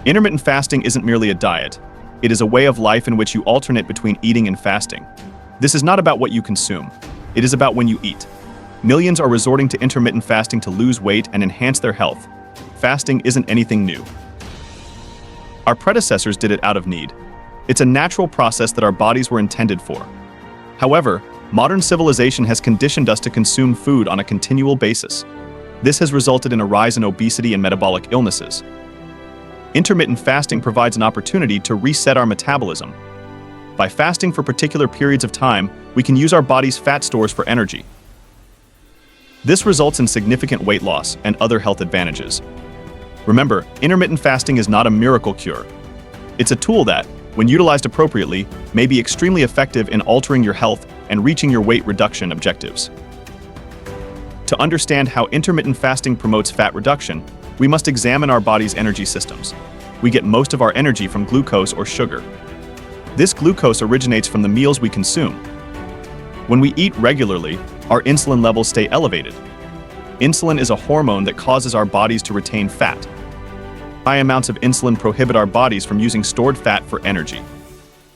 Intermittent fasting isn't merely a diet. It is a way of life in which you alternate between eating and fasting. This is not about what you consume. It is about when you eat. Millions are resorting to intermittent fasting to lose weight and enhance their health. Fasting isn't anything new. Our predecessors did it out of need. It's a natural process that our bodies were intended for. However, modern civilization has conditioned us to consume food on a continual basis. This has resulted in a rise in obesity and metabolic illnesses. Intermittent fasting provides an opportunity to reset our metabolism. By fasting for particular periods of time, we can use our body's fat stores for energy. This results in significant weight loss and other health advantages. Remember, intermittent fasting is not a miracle cure. It's a tool that, when utilized appropriately, may be extremely effective in altering your health and reaching your weight reduction objectives. To understand how intermittent fasting promotes fat reduction, we must examine our body's energy systems. We get most of our energy from glucose or sugar. This glucose originates from the meals we consume. When we eat regularly, our insulin levels stay elevated. Insulin is a hormone that causes our bodies to retain fat. High amounts of insulin prohibit our bodies from using stored fat for energy.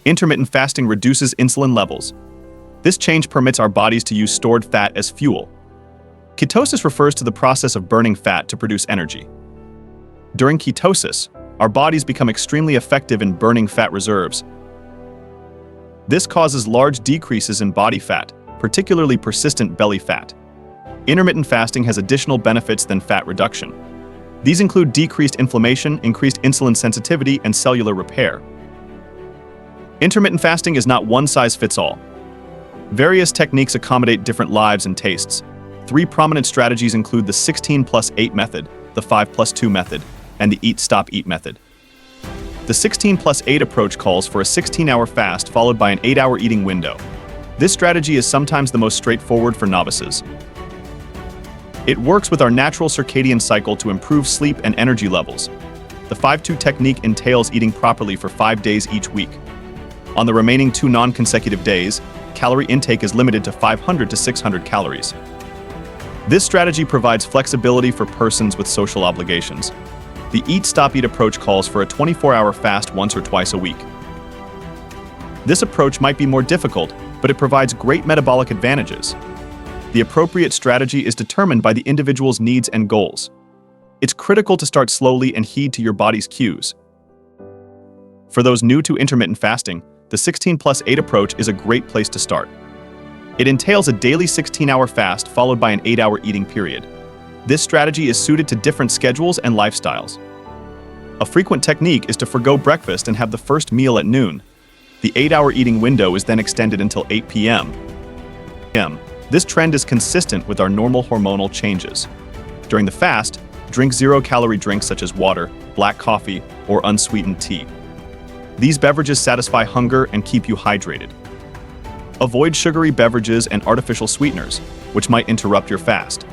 Intermittent fasting reduces insulin levels. This change permits our bodies to use stored fat as fuel. Ketosis refers to the process of burning fat to produce energy. During ketosis, our bodies become extremely effective in burning fat reserves. This causes large decreases in body fat, particularly persistent belly fat. Intermittent fasting has additional benefits than fat reduction. These include decreased inflammation, increased insulin sensitivity, and cellular repair. Intermittent fasting is not one size fits all. Various techniques accommodate different lives and tastes. 3 prominent strategies include the 16+8 method, the 5+2 method, and the eat-stop-eat method. The 16+8 approach calls for a 16-hour fast followed by an 8-hour eating window. This strategy is sometimes the most straightforward for novices. It works with our natural circadian cycle to improve sleep and energy levels. The 5-2 technique entails eating properly for 5 days each week. On the remaining 2 non-consecutive days, calorie intake is limited to 500 to 600 calories. This strategy provides flexibility for persons with social obligations. The eat-stop-eat approach calls for a 24-hour fast once or twice a week. This approach might be more difficult, but it provides great metabolic advantages. The appropriate strategy is determined by the individual's needs and goals. It's critical to start slowly and heed to your body's cues. For those new to intermittent fasting, the 16+8 approach is a great place to start. It entails a daily 16-hour fast followed by an 8-hour eating period. This strategy is suited to different schedules and lifestyles. A frequent technique is to forgo breakfast and have the first meal at noon. The 8-hour eating window is then extended until 8 p.m. This trend is consistent with our normal hormonal changes. During the fast, drink zero-calorie drinks such as water, black coffee, or unsweetened tea. These beverages satisfy hunger and keep you hydrated. Avoid sugary beverages and artificial sweeteners, which might interrupt your fast.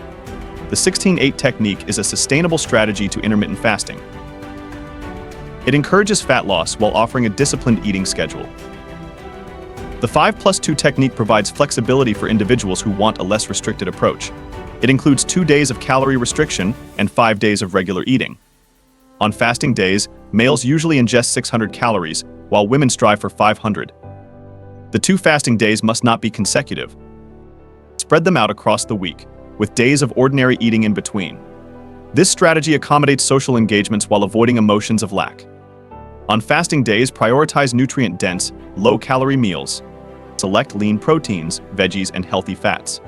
The 16-8 technique is a sustainable strategy to intermittent fasting. It encourages fat loss while offering a disciplined eating schedule. The 5+2 technique provides flexibility for individuals who want a less restricted approach. It includes 2 days of calorie restriction and 5 days of regular eating. On fasting days, males usually ingest 600 calories, while women strive for 500. The 2 fasting days must not be consecutive. Spread them out across the week, with days of ordinary eating in between. This strategy accommodates social engagements while avoiding emotions of lack. On fasting days, prioritize nutrient-dense, low-calorie meals. Select lean proteins, veggies, and healthy fats.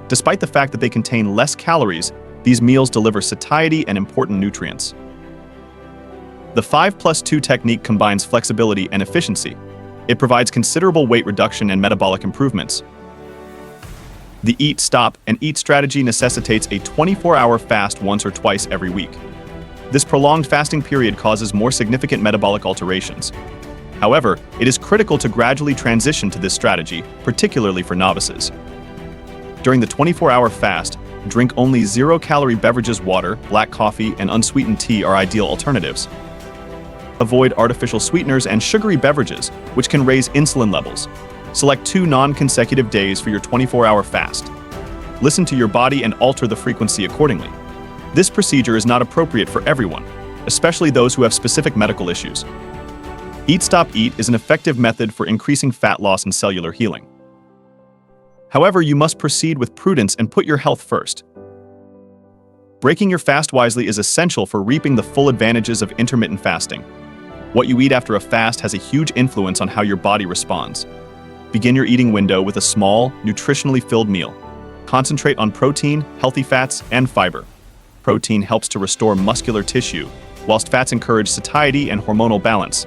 Despite the fact that they contain less calories, these meals deliver satiety and important nutrients. The 5+2 technique combines flexibility and efficiency. It provides considerable weight reduction and metabolic improvements. The eat, stop, and eat strategy necessitates a 24-hour fast once or twice every week. This prolonged fasting period causes more significant metabolic alterations. However, it is critical to gradually transition to this strategy, particularly for novices. During the 24-hour fast, drink only zero-calorie beverages. Water, black coffee, and unsweetened tea are ideal alternatives. Avoid artificial sweeteners and sugary beverages, which can raise insulin levels. Select 2 non-consecutive days for your 24-hour fast. Listen to your body and alter the frequency accordingly. This procedure is not appropriate for everyone. especially those who have specific medical issues. Eat Stop Eat is an effective method for increasing fat loss and cellular healing. However, you must proceed with prudence and put your health first. Breaking your fast wisely is essential for reaping the full advantages of intermittent fasting. What you eat after a fast has a huge influence on how your body responds. Begin your eating window with a small, nutritionally filled meal. Concentrate on protein, healthy fats, and fiber. Protein helps to restore muscular tissue, whilst fats encourage satiety and hormonal balance.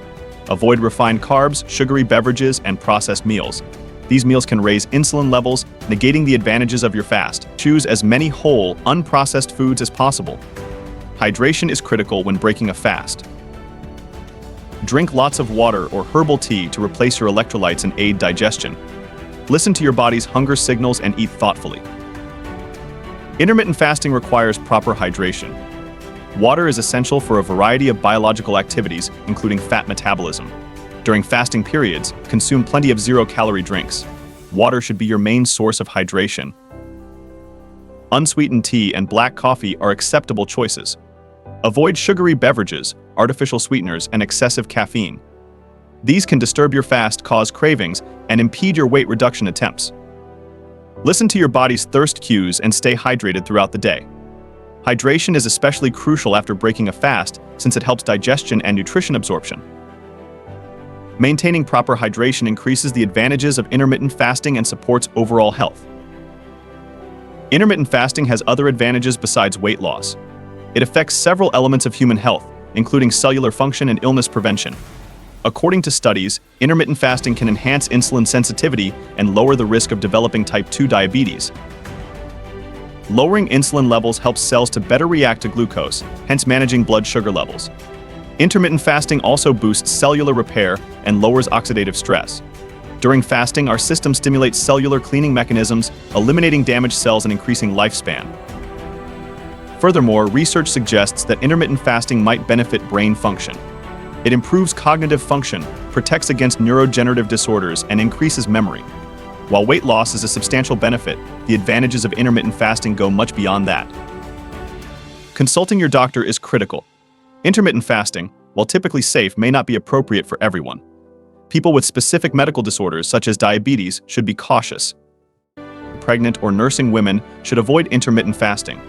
Avoid refined carbs, sugary beverages, and processed meals. These meals can raise insulin levels, negating the advantages of your fast. Choose as many whole, unprocessed foods as possible. Hydration is critical when breaking a fast. Drink lots of water or herbal tea to replace your electrolytes and aid digestion. Listen to your body's hunger signals and eat thoughtfully. Intermittent fasting requires proper hydration. Water is essential for a variety of biological activities, including fat metabolism. During fasting periods, consume plenty of zero-calorie drinks. Water should be your main source of hydration. Unsweetened tea and black coffee are acceptable choices. Avoid sugary beverages, artificial sweeteners, and excessive caffeine. These can disturb your fast, cause cravings, and impede your weight reduction attempts. Listen to your body's thirst cues and stay hydrated throughout the day. Hydration is especially crucial after breaking a fast since it helps digestion and nutrition absorption. Maintaining proper hydration increases the advantages of intermittent fasting and supports overall health. Intermittent fasting has other advantages besides weight loss. It affects several elements of human health, including cellular function and illness prevention. According to studies, intermittent fasting can enhance insulin sensitivity and lower the risk of developing type 2 diabetes. Lowering insulin levels helps cells to better react to glucose, hence managing blood sugar levels. Intermittent fasting also boosts cellular repair and lowers oxidative stress. During fasting, our system stimulates cellular cleaning mechanisms, eliminating damaged cells and increasing lifespan. Furthermore, research suggests that intermittent fasting might benefit brain function. It improves cognitive function, protects against neurodegenerative disorders, and increases memory. While weight loss is a substantial benefit, the advantages of intermittent fasting go much beyond that. Consulting your doctor is critical. Intermittent fasting, while typically safe, may not be appropriate for everyone. People with specific medical disorders, such as diabetes, should be cautious. Pregnant or nursing women should avoid intermittent fasting.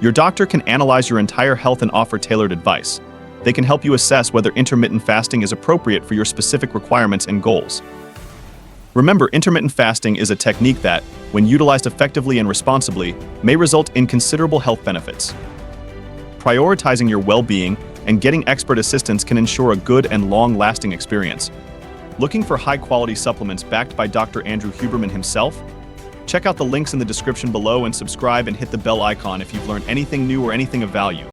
Your doctor can analyze your entire health and offer tailored advice. They can help you assess whether intermittent fasting is appropriate for your specific requirements and goals. Remember, intermittent fasting is a technique that, when utilized effectively and responsibly, may result in considerable health benefits. Prioritizing your well-being and getting expert assistance can ensure a good and long-lasting experience. Looking for high-quality supplements backed by Dr. Andrew Huberman himself? Check out the links in the description below and subscribe and hit the bell icon if you've learned anything new or anything of value.